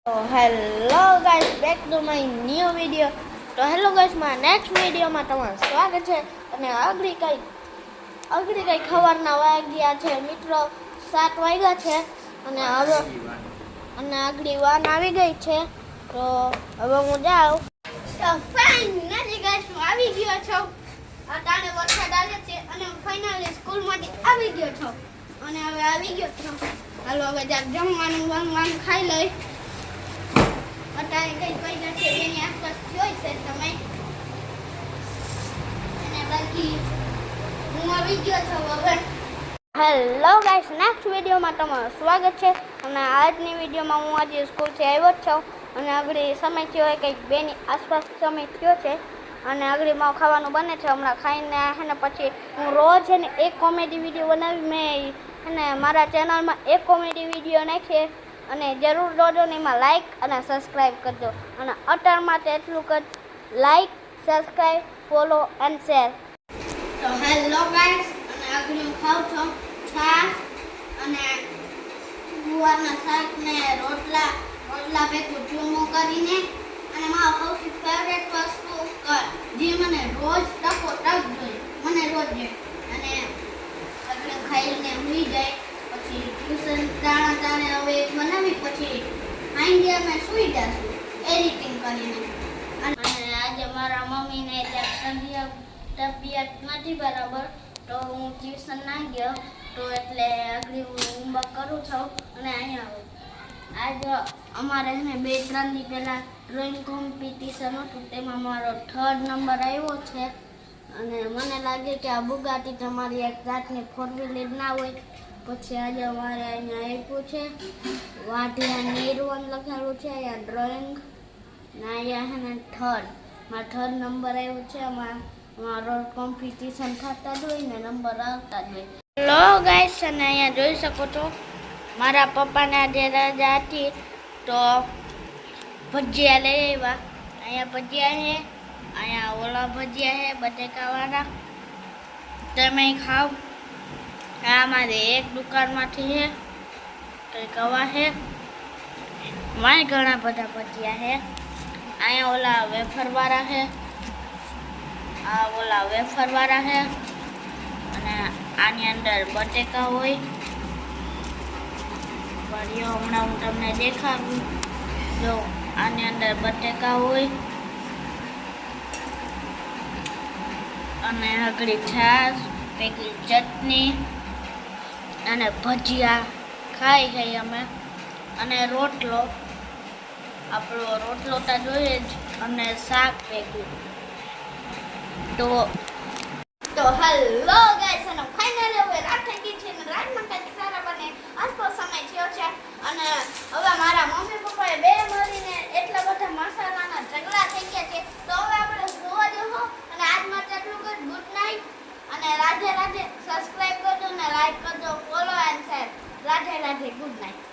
Hello guys, back to my new video. તો hello guys, મારા next વિડીયોમાં તમારું સ્વાગત છે. અને આગળ કંઈક સવારના વાગ્યા છે મિત્રો, 7 વાગ્યા છે. અને હવે આગળ વાન આવી ગઈ છે. તો હવે હું જાઉં. તો ફાઇનલી ગાઈસ, હું આવી ગયો છું. અટાણે વરસાદ આવે છે અને ફાઇનલી સ્કૂલમાંથી આવી ગયો છું. અને હવે આવી ગયો છું. હાલો હવે જમવાનું ખાઈ લઈ. અત્યારે કઈ ગયા છે એની આસપાસ જોઈ છે તમે. અને બાકી હું આવી ગયો છું હવે. હેલો ગાઈસ, નેક્સ્ટ વિડીયોમાં તમારું સ્વાગત છે. અને આજની વિડીયોમાં હું આજે સ્કૂલથી આવ્યો જ છું. અને આગળ સમય થયો હોય કંઈક 2 ની આસપાસ સમય થયો છે. અને આગળ મારું ખાવાનું બને છે. હમણાં ખાઈને ને પછી હું રોજ છે ને એક કોમેડી વિડીયો બનાવી. મેં અને મારા ચેનલમાં એક કોમેડી વિડીયો નાખીએ. અને જરૂર જોજો ને એમાં લાઈક અને સબસ્ક્રાઈબ કરજો. અને અત્યાર માટે એટલું કર, like, subscribe, follow and share. તો હેલો ગાઈસ, અને આગળ હું ખાઉં છું છાશ અને ગુવારના શાક ને રોટલા ભેગું ચૂરમું કરીને. અને મારો સૌથી ફેવરેટ વસ્તુ જે મને રોજ ટક જોઈએ, મને રોજ જોઈએ. અને આગળ ખાઈને સુઈ જાય. પછી ટ્યુશન તાણે હવે બનાવી પછી આઈને અમે સુઈ જશું એડિટિંગ કરીને. અને આજે મારા મમ્મીને તબિયત નથી બરાબર, તો હું ટ્યુશન ના ગયો. તો એટલે આગળ હું હોમવર્ક કરું છું. અને અહીંયા આજે અમારે છે ને 2-3 દી પહેલાં ડ્રોઈંગ કોમ્પિટિશન હતું, તેમાં મારો 3rd નંબર આવ્યો છે. અને મને લાગે કે આ બુગાટી તમારી એક જાતની 4-વ્હીલર ના હોય. પછી આજે અમારે અહીંયા આપ્યું છે વાઢિયા નિર્વન લખેલું છે. અહીંયા ડ્રોઈંગ ને અહીંયા છે ને 3rd મારો 3rd નંબર આવ્યો છે. મારો કોમ્પિટિશન થતા જ હોય ને નંબર આવતા જ હોય. હેલો ગાઈસ, અને અહીંયા જોઈ શકો છો મારા પપ્પાને આજે રજા હતી તો ભજીયા લઈ આવ્યા. અહીંયા ભજીયા છે, અહીંયા ઓલા ભજીયા છે બટેકાવાળા. તમે ખાવ. આ મારે એક દુકાનમાંથી છે, કંઈક આવા છે. મારે ઘણા બધા ભજીયા છે. અહીંયા ઓલા વેફરવાળા છે, આ ઓલા વેફરવાળા છે. અને આની અંદર બટેકા હોય. ભજીયો હમણાં હું તમને દેખાડું. જો આની અંદર બટેકા હોય. અને આગળ છાશ, ભેગી ચટણી અને ભજીયા ખાઈ ગઈ અમે. અને રોટલો, આપણો રોટલો તો જોઈએ જ. અને શાક ભેગું. તો હેલો ગાઈસ, અને ફાઇનલી હવે રાત થઈ ગઈ છે. અને રાતમાં કંઈક સારા બને આસપાસ સમય થયો છે. અને હવે મારા મમ્મી પપ્પાએ બે મળીને એટલા બધા મસાલાના ઢગલા થઈ ગયા છે. તો હવે આપણે જોવા જવું. અને આજ માટે એટલું ગુડ નાઇટ. અને રાધે રાધે. સબસ્ક્રાઇબ કરજો ને લાઈક કરજો, follow and share. Radhe Radhe, good night.